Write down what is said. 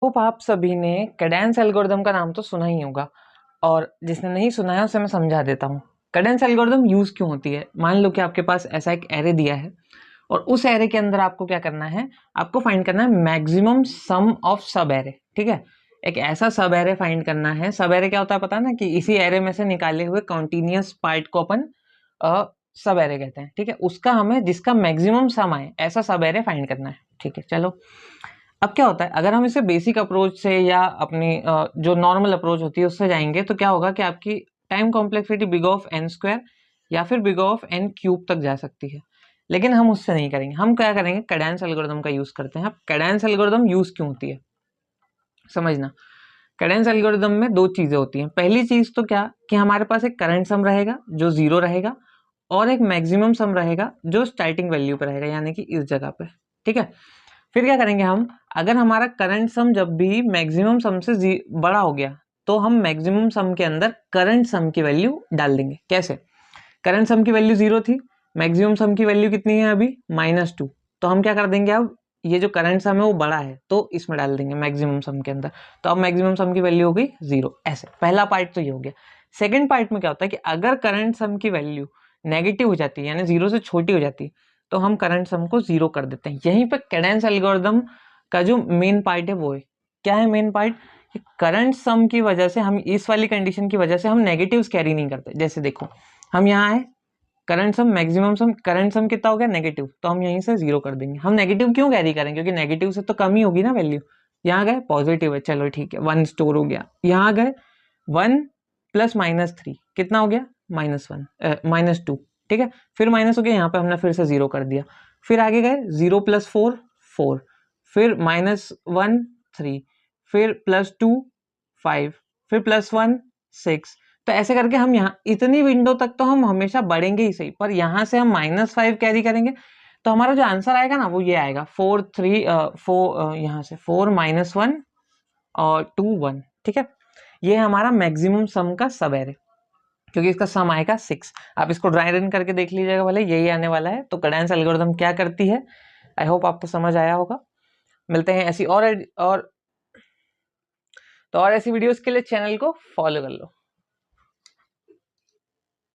Hope आप सभी ने कैडेंस एल्गोरिदम का नाम तो सुना ही होगा, और जिसने नहीं सुना है उसे मैं समझा देता हूँ। कैडेंस एल्गोरिदम यूज क्यों होती है। मान लो कि आपके पास ऐसा एक एरे दिया है और उस एरे के अंदर आपको क्या करना है, आपको फाइंड करना है मैक्सिमम सम ऑफ सब एरे। ठीक है, एक ऐसा सब एरे फाइंड करना है। सब एरे क्या होता है पता है ना, कि इसी एरे में से निकाले हुए कॉन्टिन्यूअस पार्ट को अपन सब एरे कहते हैं। ठीक है, उसका हमें जिसका मैक्सिमम सम आए ऐसा सब एरे फाइंड करना है। ठीक है, चलो अब क्या होता है, अगर हम इसे बेसिक अप्रोच से या अपनी जो नॉर्मल अप्रोच होती है उससे जाएंगे तो क्या होगा कि आपकी time complexity big of n square या फिर बिग ऑफ एन क्यूब तक जा सकती है। लेकिन हम उससे नहीं करेंगे, हम क्या करेंगे, कैडेंस एल्गोरिदम का यूज करते हैं। अब कैडेंस एल्गोरिदम यूज क्यों होती है समझना। कैडेंस एल्गोरिदम में दो चीजें होती हैं। पहली चीज तो क्या कि हमारे पास एक करंट सम रहेगा जो 0 रहेगा, और एक मैक्सिमम सम रहेगा जो स्टार्टिंग वैल्यू पर रहेगा, यानी कि इस जगह पे। ठीक है, फिर क्या करेंगे हम, अगर हमारा करंट सम जब भी मैक्सिमम सम से बड़ा हो गया तो हम मैक्सिमम सम के अंदर करंट सम की वैल्यू डाल देंगे। कैसे, करंट सम की वैल्यू 0 थी, मैक्सिमम सम की वैल्यू कितनी है अभी -2, तो हम क्या कर देंगे, अब ये जो करंट सम है वो बड़ा है तो इसमें डाल देंगे मैक्सिमम सम के अंदर, तो अब मैक्सिमम सम की वैल्यू हो गई 0। ऐसे पहला पार्ट तो ये हो गया। सेकेंड पार्ट में क्या होता है कि अगर करंट सम की वैल्यू नेगेटिव हो जाती है, यानी 0 से छोटी हो जाती है, तो हम करंट सम को 0 कर देते हैं। यहीं पर कैडेंस एल्गोरिदम का जो मेन पार्ट है वो है, क्या है मेन पार्ट, करंट सम की वजह से हम इस वाली कंडीशन की वजह से हम नेगेटिव्स कैरी नहीं करते। जैसे देखो, हम यहाँ आए, करंट सम मैक्सिमम सम, करंट सम कितना हो गया नेगेटिव, तो हम यहीं से 0 कर देंगे। हम नेगेटिव क्यों कैरी करें, क्योंकि नेगेटिव से तो कम ही होगी ना वैल्यू। यहाँ गए पॉजिटिव है, चलो ठीक है 1 स्टोर हो गया। यहाँ गए 1 + -3 कितना हो गया -2। ठीक है, फिर माइनस हो गया, यहाँ पे हमने फिर से 0 कर दिया। फिर आगे गए 0 + 4 4, फिर -1 3, फिर +2 5, फिर +1 6। तो ऐसे करके हम यहाँ इतनी विंडो तक तो हम हमेशा बढ़ेंगे ही सही, पर यहाँ से हम -5 कैरी करेंगे तो हमारा जो आंसर आएगा ना वो ये आएगा 4 3 4, यहाँ से 4 -1 और 2 1। ठीक है, ये हमारा मैक्सिमम सम का सब एरे, क्योंकि इसका सम आएगा 6। आप इसको ड्राई रन करके देख लीजिएगा, भले यही आने वाला है। तो कैडेंस एल्गोरिथम क्या करती है, आई होप आपको समझ आया होगा। मिलते हैं ऐसी और ऐसी वीडियोस के लिए चैनल को फॉलो कर लो।